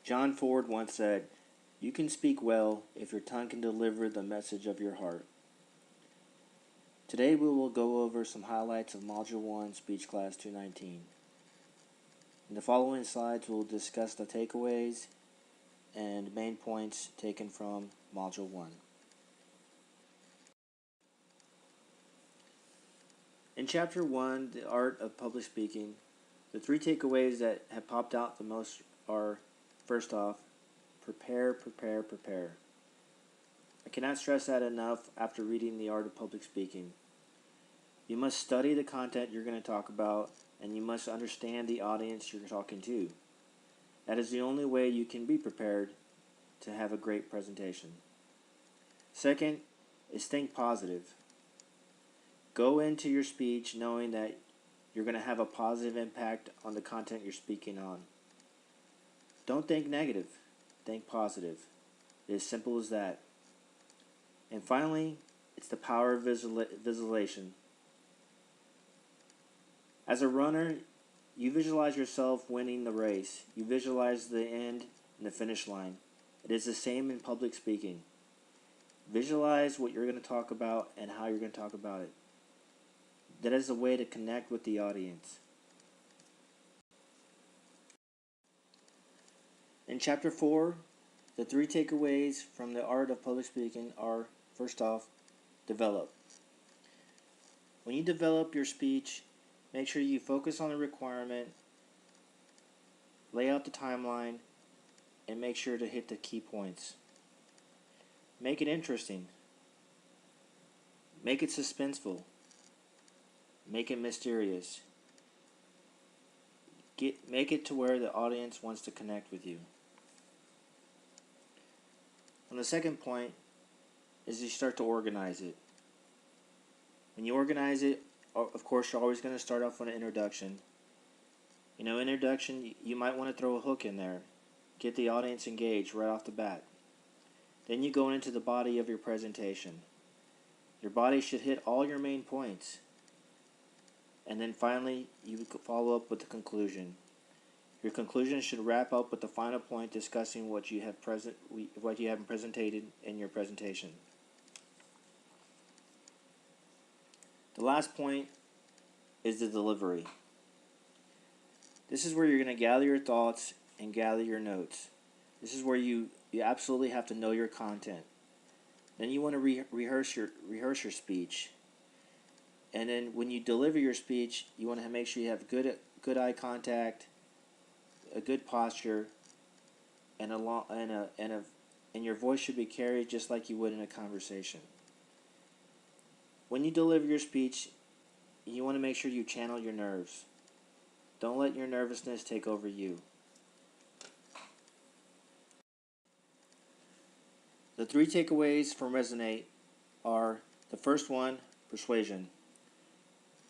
John Ford once said, "You can speak well if your tongue can deliver the message of your heart." Today we will go over some highlights of Module 1 Speech Class 219. In the following slides we'll discuss the takeaways and main points taken from Module 1. In Chapter 1, The Art of Public Speaking, the three takeaways that have popped out the most are, first off, prepare, prepare, prepare. I cannot stress that enough after reading The Art of Public Speaking. You must study the content you're going to talk about, and you must understand the audience you're talking to. That is the only way you can be prepared to have a great presentation. Second is think positive. Go into your speech knowing that you're going to have a positive impact on the content you're speaking on. Don't think negative, think positive. It is simple as that. And finally, it's the power of visualization. As a runner, you visualize yourself winning the race. You visualize the end and the finish line. It is the same in public speaking. Visualize what you're going to talk about and how you're going to talk about it. That is a way to connect with the audience. In Chapter 4, the three takeaways from the art of public speaking are, first off, develop. When you develop your speech, make sure you focus on the requirement, lay out the timeline, and make sure to hit the key points. Make it interesting. Make it suspenseful. Make it mysterious. Make it to where the audience wants to connect with you. And the second point is you start to organize it. When you organize it, of course, you're always going to start off with an introduction. Introduction, you might want to throw a hook in there. Get the audience engaged right off the bat. Then you go into the body of your presentation. Your body should hit all your main points. And then finally, you follow up with the conclusion. Your conclusion should wrap up with the final point discussing what you have presented in your presentation. The last point is the delivery. This is where you're going to gather your thoughts and gather your notes. This is where you absolutely have to know your content. Then you want to rehearse your speech. And then when you deliver your speech, you want to make sure you have good eye contact, a good posture, and your voice should be carried just like you would in a conversation. When you deliver your speech, you want to make sure you channel your nerves. Don't let your nervousness take over you. The three takeaways from Resonate are, the first one, persuasion.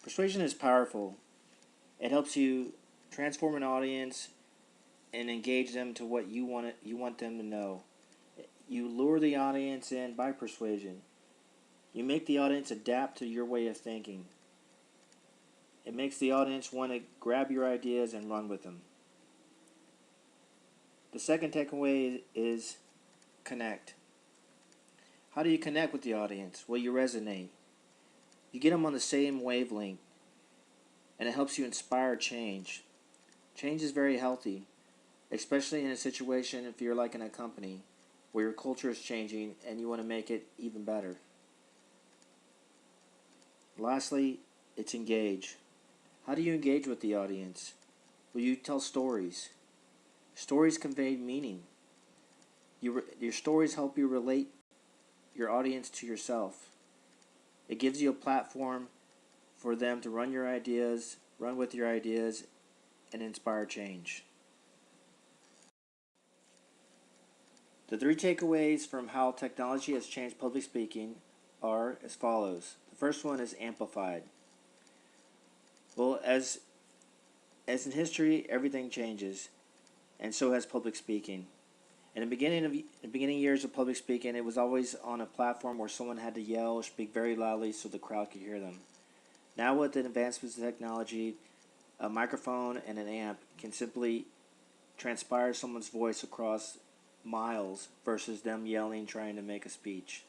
Persuasion is powerful. It helps you transform an audience and engage them to what you want them to know. You lure the audience in by persuasion. You make the audience adapt to your way of thinking. It makes the audience want to grab your ideas and run with them. The second takeaway is connect. How do you connect with the audience? Well, you resonate. You get them on the same wavelength, and it helps you inspire change. Change is very healthy, especially in a situation if you're like in a company where your culture is changing and you want to make it even better. Lastly, it's engage. How do you engage with the audience? Well, you tell stories. Stories convey meaning. Your stories help you relate your audience to yourself. It gives you a platform for them to run with your ideas, and inspire change. The three takeaways from how technology has changed public speaking are as follows. The first one is amplified. Well, as in history, everything changes, and so has public speaking. In the beginning years of public speaking, it was always on a platform where someone had to yell or speak very loudly so the crowd could hear them. Now with the advancements of technology, a microphone and an amp can simply transpire someone's voice across miles versus them yelling trying to make a speech.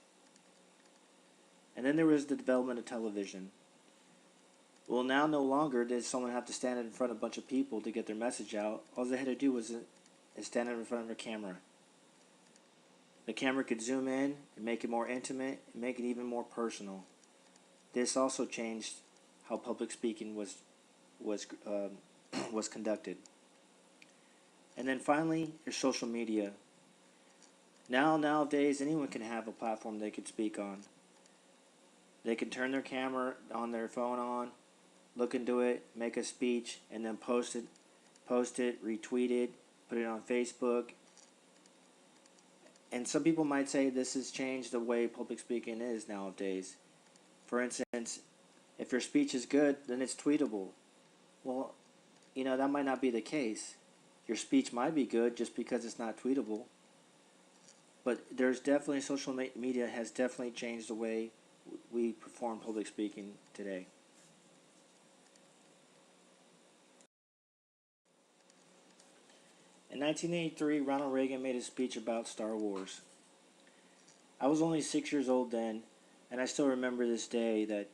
And then there was the development of television. Well, now no longer did someone have to stand in front of a bunch of people to get their message out. All they had to do was stand in front of a camera. The camera could zoom in and make it more intimate and make it even more personal. This also changed how public speaking was conducted. And then finally, your social media. Nowadays, anyone can have a platform they could speak on. They can turn their camera on their phone on, look into it, make a speech, and then post it, retweet it, put it on Facebook. And some people might say this has changed the way public speaking is nowadays. For instance, if your speech is good, then it's tweetable. Well, that might not be the case. Your speech might be good just because it's not tweetable. But there's definitely, social media has definitely changed the way we perform public speaking today. In 1983, Ronald Reagan made a speech about Star Wars. I was only 6 years old then, and I still remember this day that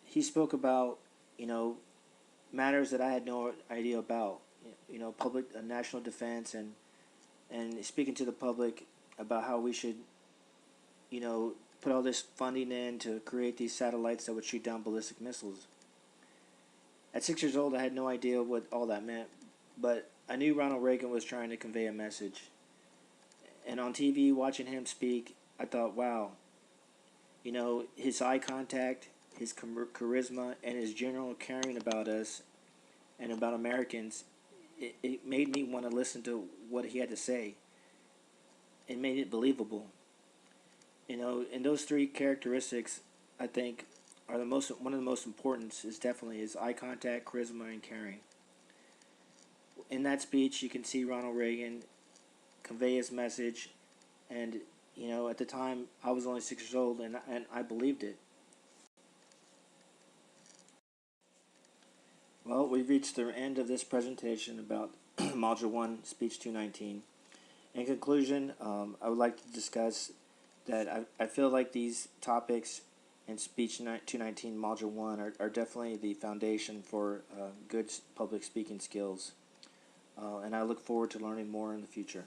he spoke about, matters that I had no idea about. Public national defense and speaking to the public about how we should, put all this funding in to create these satellites that would shoot down ballistic missiles. At 6 years old, I had no idea what all that meant, but I knew Ronald Reagan was trying to convey a message. And on TV, watching him speak, I thought, wow, his eye contact, his charisma, and his general caring about us and about Americans, it made me want to listen to what he had to say. It made it believable. And those three characteristics, I think, are one of the most important is definitely his eye contact, charisma, and caring. In that speech, you can see Ronald Reagan convey his message, and at the time I was only 6 years old, and I believed it. Well, we've reached the end of this presentation about Module 1, Speech 219. In conclusion, I would like to discuss that I feel like these topics in Speech 219 Module 1 are definitely the foundation for good public speaking skills. And I look forward to learning more in the future.